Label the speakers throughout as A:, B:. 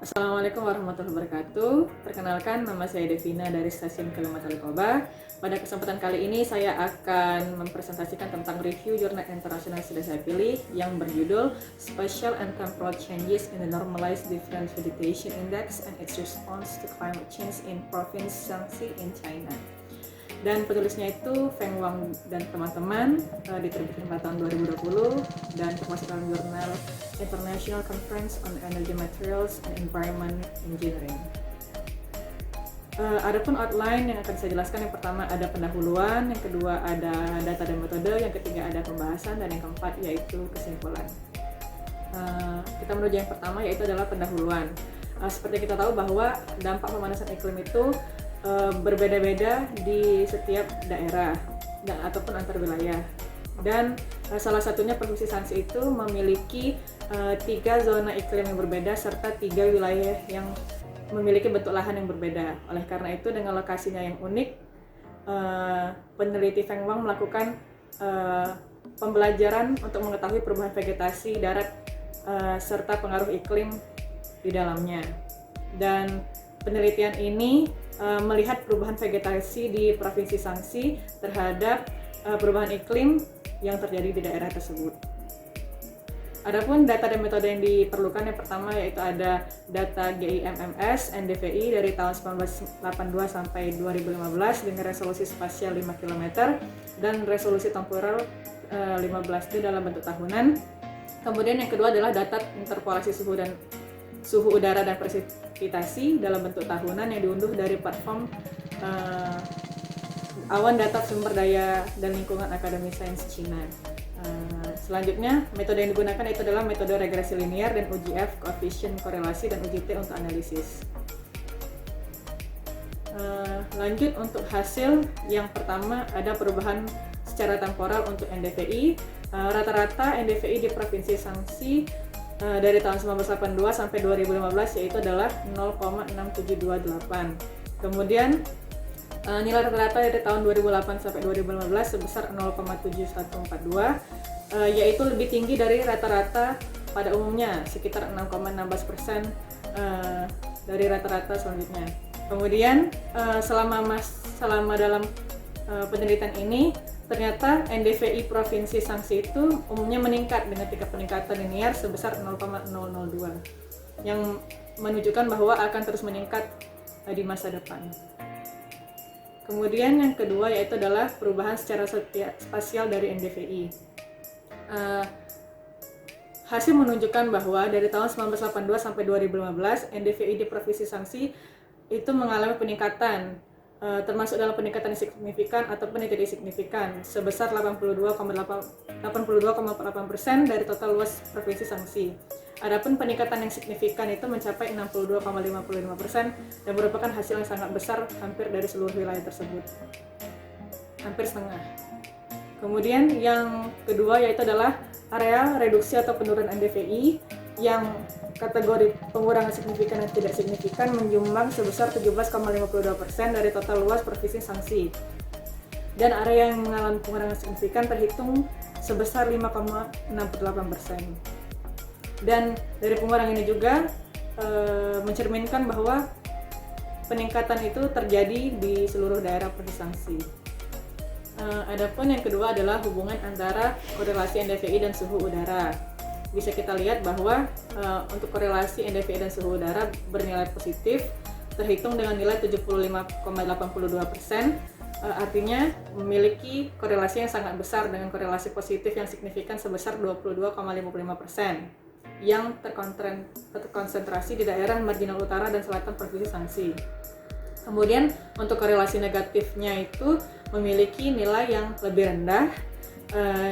A: Assalamualaikum warahmatullahi wabarakatuh. Perkenalkan, nama saya Devina dari Stasiun Kalimantan Toba. Pada kesempatan kali ini saya akan mempresentasikan tentang review jurnal internasional yang sudah saya pilih yang berjudul Spatial and Temporal Changes in the Normalized Different Vegetation Index and its Response to Climate Change in Province Shaanxi in China. Dan penulisnya itu Feng Wang dan teman-teman, diterbitkan pada tahun 2020 dan termasuk dalam jurnal International Conference on Energy Materials and Environment Engineering. Adapun outline yang akan saya jelaskan, yang pertama ada pendahuluan, yang kedua ada data dan metode, yang ketiga ada pembahasan, dan yang keempat yaitu kesimpulan. Kita menuju yang pertama, yaitu adalah pendahuluan. Seperti kita tahu bahwa dampak pemanasan iklim itu berbeda-beda di setiap daerah dan ataupun antar wilayah, dan salah satunya Provinsi Shaanxi itu memiliki 3 zona iklim yang berbeda serta 3 wilayah yang memiliki bentuk lahan yang berbeda. Oleh karena itu, dengan lokasinya yang unik, peneliti Feng Wang melakukan pembelajaran untuk mengetahui perubahan vegetasi darat serta pengaruh iklim di dalamnya. Dan penelitian ini melihat perubahan vegetasi di Provinsi Shaanxi terhadap perubahan iklim yang terjadi di daerah tersebut. Adapun data dan metode yang diperlukan, yang pertama yaitu ada data GIMMS NDVI dari tahun 1982 sampai 2015 dengan resolusi spasial 5 km dan resolusi temporal 15D dalam bentuk tahunan. Kemudian yang kedua adalah data interpolasi suhu udara dan presipitasi dalam bentuk tahunan yang diunduh dari platform Awan Data Sumber Daya dan Lingkungan Akademi Sains Cina. Selanjutnya, metode yang digunakan itu adalah metode regresi linear dan uji F, koefisien korelasi, dan uji T untuk analisis. Lanjut untuk hasil, yang pertama ada perubahan secara temporal untuk NDVI. Rata-rata NDVI di Provinsi Shaanxi dari tahun 1982 sampai 2015 yaitu adalah 0,6728. Kemudian nilai rata-rata dari tahun 2008 sampai 2015 sebesar 0,7142, yaitu lebih tinggi dari rata-rata pada umumnya sekitar 6,16% dari rata-rata selanjutnya. Kemudian selama dalam penelitian ini ternyata NDVI Provinsi Shaanxi itu umumnya meningkat dengan tingkat peningkatan linear sebesar 0,002 yang menunjukkan bahwa akan terus meningkat di masa depan. Kemudian yang kedua yaitu adalah perubahan secara spasial dari NDVI. Hasil menunjukkan bahwa dari tahun 1982 sampai 2015 NDVI di Provinsi Shaanxi itu mengalami peningkatan, termasuk dalam peningkatan yang signifikan ataupun yang tidak signifikan sebesar 82,8% dari total luas Provinsi Shaanxi. Adapun peningkatan yang signifikan itu mencapai 62,55% dan merupakan hasil yang sangat besar hampir dari seluruh wilayah tersebut, hampir setengah. Kemudian yang kedua yaitu adalah area reduksi atau penurunan NDVI yang kategori pengurangan signifikan dan tidak signifikan menyumbang sebesar 17,52% dari total luas Provinsi Shaanxi. Dan area yang mengalami pengurangan signifikan terhitung sebesar 5,68%. Dan dari pengurangan ini juga mencerminkan bahwa peningkatan itu terjadi di seluruh daerah Provinsi Shaanxi. Adapun yang kedua adalah hubungan antara korelasi NDVI dan suhu udara. Bisa kita lihat bahwa untuk korelasi NDVI dan suhu udara bernilai positif terhitung dengan nilai 75,82%, artinya memiliki korelasi yang sangat besar dengan korelasi positif yang signifikan sebesar 22,55% yang terkonsentrasi di daerah marginal utara dan selatan Provinsi Shaanxi. Kemudian untuk korelasi negatifnya itu memiliki nilai yang lebih rendah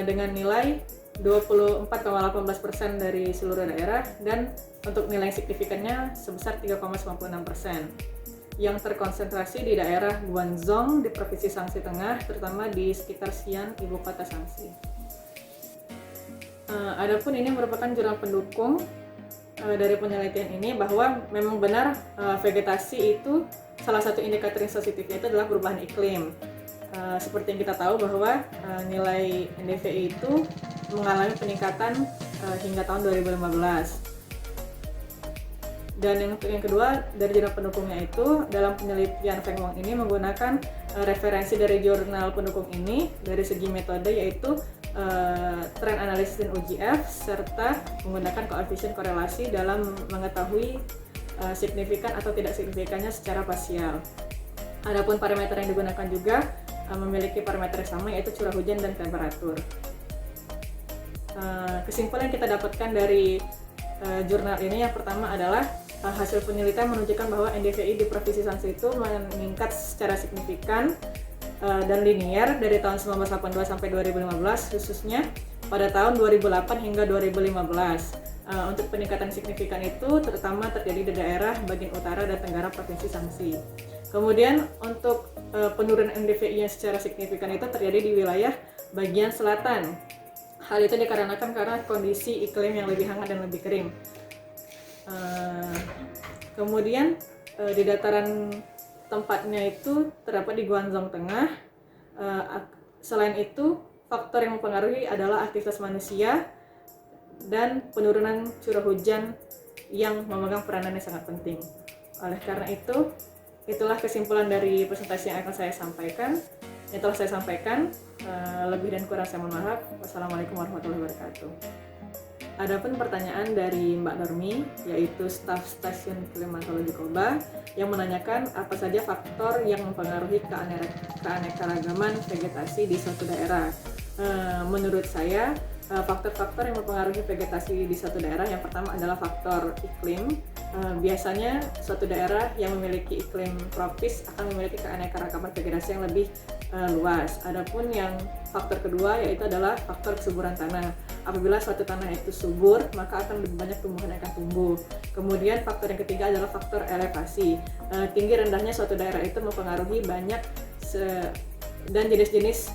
A: dengan nilai 24,18% dari seluruh daerah, dan untuk nilai signifikannya sebesar 3,96% yang terkonsentrasi di daerah Guangzhou di Provinsi Shaanxi Tengah, terutama di sekitar Xi'an, ibu kota Shaanxi. Adapun ini merupakan jurnal pendukung dari penelitian ini bahwa memang benar vegetasi itu salah satu indikator yang sensitifnya itu adalah perubahan iklim. Seperti yang kita tahu bahwa nilai NDVI itu mengalami peningkatan hingga tahun 2015. Dan yang kedua, dari jurnal pendukungnya itu, dalam penelitian Feng Wang ini menggunakan referensi dari jurnal pendukung ini dari segi metode, yaitu trend analysis dan UGF, serta menggunakan koefisien korelasi dalam mengetahui signifikan atau tidak signifikannya secara parsial. Adapun parameter yang digunakan juga memiliki parameter yang sama, yaitu curah hujan dan temperatur. Kesimpulan yang kita dapatkan dari jurnal ini yang pertama adalah hasil penelitian menunjukkan bahwa NDVI di Provinsi Shanxi itu meningkat secara signifikan dan linier dari tahun 1982 sampai 2015, khususnya pada tahun 2008 hingga 2015. Untuk peningkatan signifikan itu terutama terjadi di daerah bagian utara dan tenggara Provinsi Shanxi. Kemudian untuk penurunan NDVI yang secara signifikan itu terjadi di wilayah bagian selatan. Hal itu dikarenakan karena kondisi iklim yang lebih hangat dan lebih kering. Kemudian di dataran tempatnya itu terdapat di Guangzhou Tengah. Selain itu, faktor yang mempengaruhi adalah aktivitas manusia dan penurunan curah hujan yang memegang peranan yang sangat penting. Oleh karena itu, itulah kesimpulan dari presentasi yang akan saya sampaikan. Yang telah saya sampaikan, lebih dan kurang saya mohon maaf. Wassalamualaikum warahmatullahi wabarakatuh. Adapun pertanyaan dari Mbak Normi, yaitu staf stasiun klimatologi Koba, yang menanyakan apa saja faktor yang mempengaruhi keanekaragaman vegetasi di suatu daerah. Menurut saya, faktor-faktor yang mempengaruhi vegetasi di suatu daerah yang pertama adalah faktor iklim. Biasanya suatu daerah yang memiliki iklim tropis akan memiliki keanekaragaman vegetasi yang lebih luas. Adapun yang faktor kedua yaitu adalah faktor kesuburan tanah. Apabila suatu tanah itu subur, maka akan lebih banyak tumbuhan yang akan tumbuh. Kemudian faktor yang ketiga adalah faktor elevasi. Tinggi rendahnya suatu daerah itu mempengaruhi banyak dan jenis-jenis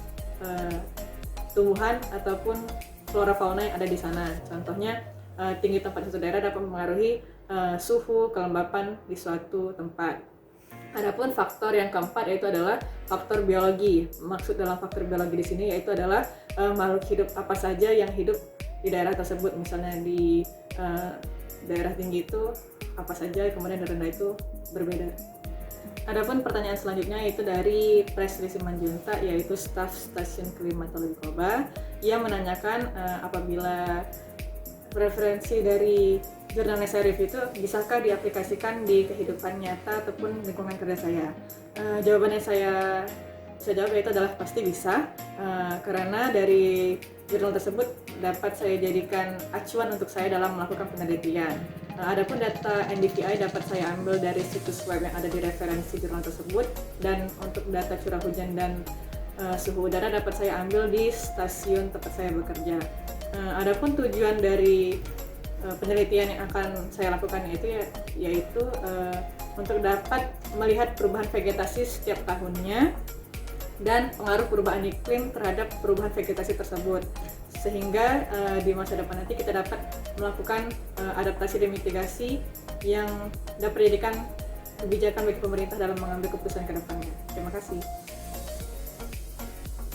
A: tumbuhan ataupun flora fauna yang ada di sana. Contohnya, tinggi tempat suatu daerah dapat mempengaruhi suhu, kelembapan di suatu tempat. Adapun faktor yang keempat yaitu adalah faktor biologi. Maksud dalam faktor biologi di sini yaitu adalah makhluk hidup apa saja yang hidup di daerah tersebut. Misalnya di daerah tinggi itu apa saja, kemudian di rendah itu berbeda. Adapun pertanyaan selanjutnya yaitu dari Presri Simanjunta, yaitu staf stasiun klimatologi Koba, yang menanyakan apabila referensi dari jurnal Nesarif itu bisakah diaplikasikan di kehidupan nyata ataupun lingkungan kerja saya. Jawabannya saya jawab yaitu adalah pasti bisa, karena dari jurnal tersebut dapat saya jadikan acuan untuk saya dalam melakukan penelitian. Adapun data NDVI dapat saya ambil dari situs web yang ada di referensi jurnal tersebut, dan untuk data curah hujan dan suhu udara dapat saya ambil di stasiun tempat saya bekerja. Adapun tujuan dari penelitian yang akan saya lakukan yaitu untuk dapat melihat perubahan vegetasi setiap tahunnya dan pengaruh perubahan iklim terhadap perubahan vegetasi tersebut, sehingga di masa depan nanti kita dapat melakukan adaptasi dan mitigasi yang dapat dijadikan kebijakan bagi pemerintah dalam mengambil keputusan ke depannya. Terima kasih.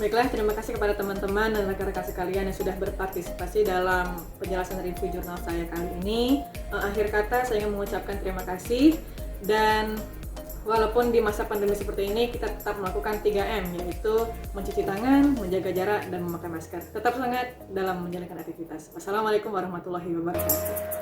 A: Baiklah, terima kasih kepada teman-teman dan rekan-rekan sekalian yang sudah berpartisipasi dalam penjelasan review jurnal saya kali ini. Akhir kata, saya ingin mengucapkan terima kasih, dan walaupun di masa pandemi seperti ini, kita tetap melakukan 3M, yaitu mencuci tangan, menjaga jarak, dan memakai masker. Tetap semangat dalam menjalankan aktivitas. Wassalamualaikum warahmatullahi wabarakatuh.